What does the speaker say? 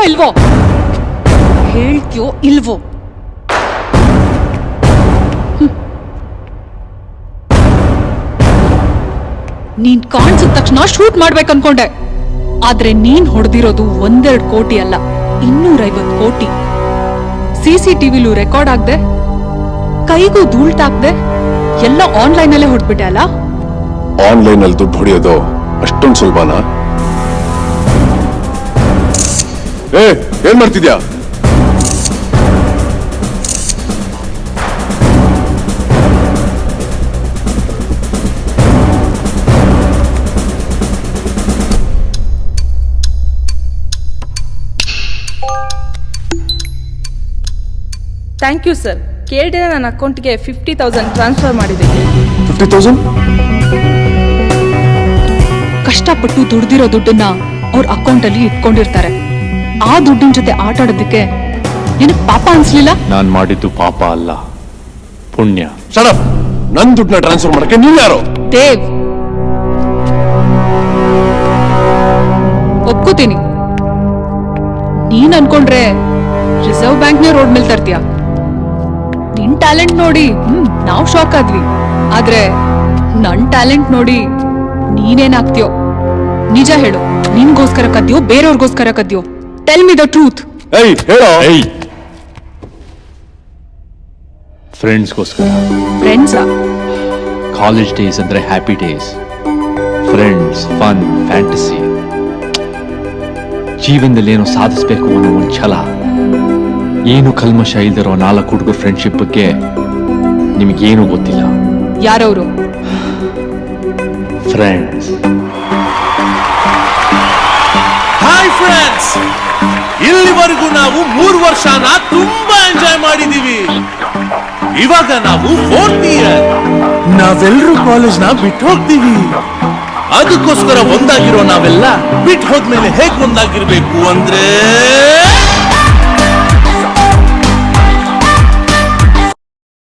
ಇಲ್ವೋ ಹೇಳ್ತೀಯೋ ಇಲ್ವೋ? ನೀನ್ ಕಾಣಿಸಿದ ತಕ್ಷಣ ಶೂಟ್ ಮಾಡ್ಬೇಕು ಅನ್ಕೊಂಡೆ, ಆದ್ರೆ ನೀನ್ ಹೊಡೆದಿರೋದು 1-2 ಕೋಟಿ ಅಲ್ಲ, 250 ಕೋಟಿ. CCTVಲೂ ರೆಕಾರ್ಡ್ ಆಗ್ದೆ, ಕೈಗೂ ಧೂಳ್ ತಾಕ್ದೆ, ಎಲ್ಲ ಆನ್ಲೈನ್ ಅಲ್ಲೇ ಹೊಡ್ಬಿಟ್ಟೆ ಅಲ್ಲ? ಆನ್ಲೈನ್ ಅಲ್ಲಿ ದುಡ್ಡು ಹೊಡೆಯೋದು ಅಷ್ಟೊಂದು ಸುಲಭನಾ? ಏನ್ ಮಾಡ್ತಿದ್ಯಾ? Thank you sir. ಕೇಳಿದ್ರೆ ನನ್ನ ಅಕೌಂಟ್ಗೆ 50,000 ಟ್ರಾನ್ಸ್ಫರ್ ಮಾಡಿದ್ದೀನಿ. 50,000? ಕಷ್ಟಪಟ್ಟು ದುಡ್ದಿರೋ ದುಡ್ಡನ್ನ ಅವ್ರ ಅಕೌಂಟ್ ಅಲ್ಲಿ ಇಟ್ಕೊಂಡಿರ್ತಾರೆ. ಆ ದುಡ್ಡಿನ ಜೊತೆ ಆಟ ಆಡೋದಕ್ಕೆ ನಿನಗೆ ಪಾಪ ಅನ್ಸ್ಲಿಲ್ಲ? ನಾನ್ ಮಾಡಿದ್ದು ಪಾಪ ಅಲ್ಲ, ಪುಣ್ಯ. Shut up! ನನ್ ದುಡ್ಡನ್ನ ಟ್ರಾನ್ಸ್ಫರ್ ಮಾಡಕ್ಕೆ ನೀವ್ ಯಾರು? ದೇವ್, ಒಪ್ಕೋತೀನಿ, ನೀನ್ ಅನ್ಕೊಂಡ್ರೆ ರಿಸರ್ವ್ ಬ್ಯಾಂಕ್ನೇ ರೋಡ್ ಮೇಲೆ ತರ್ತೀಯ. ನಿನ್ ಟ್ಯಾಲೆಂಟ್ ನೋಡಿ ನಾವ್ ಶಾಕ್ ಆದ್ವಿ, ಆದ್ರೆ ನನ್ ಟ್ಯಾಲೆಂಟ್ ನೋಡಿ ನೀನೇನಾಗ್ತೀಯೋ? ನಿಜ ಹೇಳು, ನಿನ್ಗೋಸ್ಕರ ಕದ್ಯೋ ಬೇರೆಯವ್ರಿಗೋಸ್ಕರ ಕದ್ಯೋ? Tell me the truth. ಹೇಳೋ. ಫ್ರೆಂಡ್ಸ್ಗೋಸ್ಕರ. ಫ್ರೆಂಡ್ಸಾ? ಕಾಲೇಜ್ ಡೇಸ್ ಅಂದ್ರೆ happy days, friends, fun, fantasy. ಜೀವನದಲ್ಲಿ ಏನೋ ಸಾಧಿಸ್ಬೇಕು ಅನ್ನೋ ಒಂದು ಛಲ. ಏನು ಕಲ್ಮಶ ಇಲ್ದಿರೋ 4 ಹುಡುಗರ ಫ್ರೆಂಡ್ಶಿಪ್ ಬಗ್ಗೆ ನಿಮಗೇನು ಗೊತ್ತಿಲ್ಲ. ಯಾರವರು? ಫ್ರೆಂಡ್ಸ್. ಹಾಯ್ ಫ್ರೆಂಡ್ಸ್, ಇಲ್ಲಿವರೆಗೂ ನಾವು 3 ವರ್ಷನ ತುಂಬಾ ಎಂಜಾಯ್ ಮಾಡಿದೀವಿ. ಇವಾಗ ನಾವು 4th ಇಯರ್. ನಾವೆಲ್ಲರೂ ಕಾಲೇಜ್ನ ಬಿಟ್ಟು ಹೋಗ್ತೀವಿ. ಅದಕ್ಕೋಸ್ಕರ ಒಂದಾಗಿರೋ ನಾವೆಲ್ಲ ಬಿಟ್ಟು ಹೋದ್ಮೇಲೆ ಹೇಗ್ ಒಂದಾಗಿರ್ಬೇಕು ಅಂದ್ರೆ